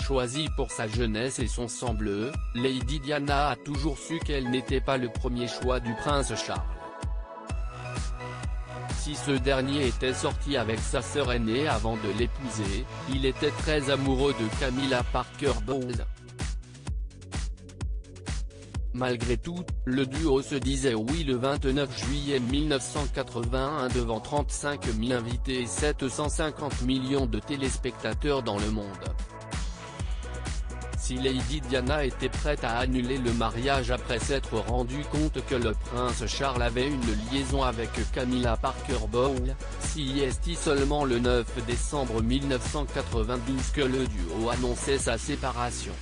choisi pour sa jeunesse et son sang bleu, Lady Diana a toujours su qu'elle n'était pas le premier choix du prince Charles. Si ce dernier était sorti avec sa sœur aînée avant de l'épouser, il était très amoureux de Camilla Parker Bowles. Malgré tout, le duo se disait oui le 29 juillet 1981 devant 35 000 invités et 750 millions de téléspectateurs dans le monde. Si Lady Diana était prête à annuler le mariage après s'être rendu compte que le prince Charles avait une liaison avec Camilla Parker Bowles, si est seulement le 9 décembre 1992 que le duo annonçait sa séparation.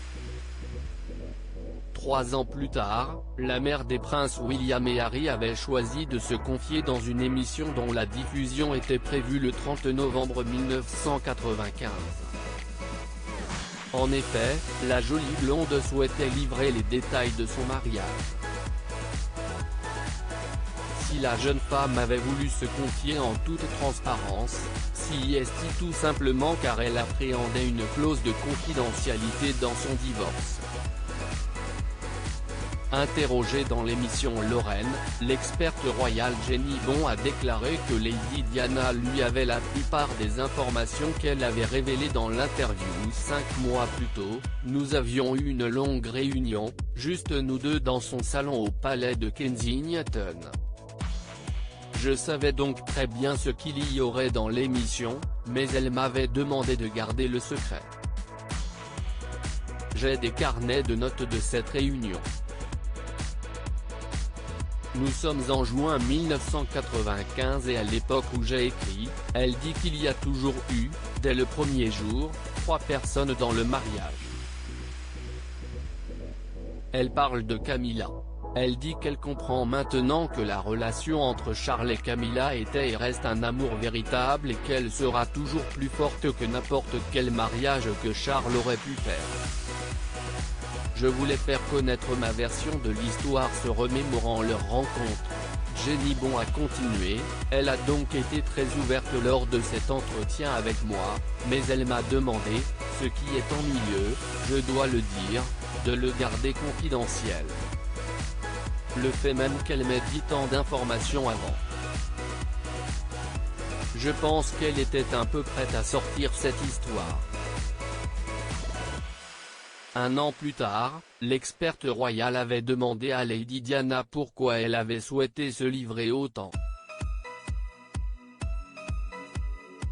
3 ans plus tard, la mère des princes William et Harry avait choisi de se confier dans une émission dont la diffusion était prévue le 30 novembre 1995. En effet, la jolie blonde souhaitait livrer les détails de son mariage. Si la jeune femme avait voulu se confier en toute transparence, si est tout simplement car elle appréhendait une clause de confidentialité dans son divorce. Interrogée dans l'émission Lorraine, l'experte royale Jenny Bon a déclaré que Lady Diana lui avait la plupart des informations qu'elle avait révélées dans l'interview 5 mois plus tôt. Nous avions eu une longue réunion, juste nous deux dans son salon au palais de Kensington. Je savais donc très bien ce qu'il y aurait dans l'émission, mais elle m'avait demandé de garder le secret. J'ai des carnets de notes de cette réunion. Nous sommes en juin 1995 et à l'époque où j'ai écrit, elle dit qu'il y a toujours eu, dès le premier jour, 3 personnes dans le mariage. Elle parle de Camilla. Elle dit qu'elle comprend maintenant que la relation entre Charles et Camilla était et reste un amour véritable et qu'elle sera toujours plus forte que n'importe quel mariage que Charles aurait pu faire. Je voulais faire connaître ma version de l'histoire se remémorant leur rencontre. Jenny Bon a continué, elle a donc été très ouverte lors de cet entretien avec moi, mais elle m'a demandé, ce qui est ennuyeux, je dois le dire, de le garder confidentiel. Le fait même qu'elle m'ait dit tant d'informations avant. Je pense qu'elle était un peu prête à sortir cette histoire. Un an plus tard, l'experte royale avait demandé à Lady Diana pourquoi elle avait souhaité se livrer autant.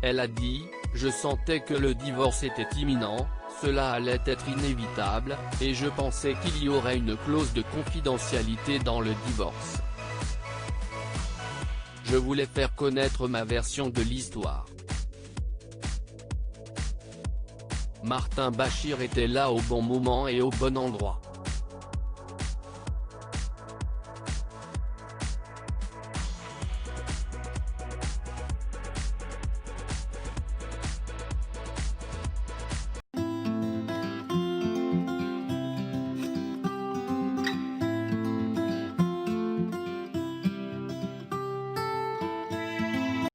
Elle a dit, je sentais que le divorce était imminent, cela allait être inévitable, et je pensais qu'il y aurait une clause de confidentialité dans le divorce. Je voulais faire connaître ma version de l'histoire. Martin Bashir était là au bon moment et au bon endroit.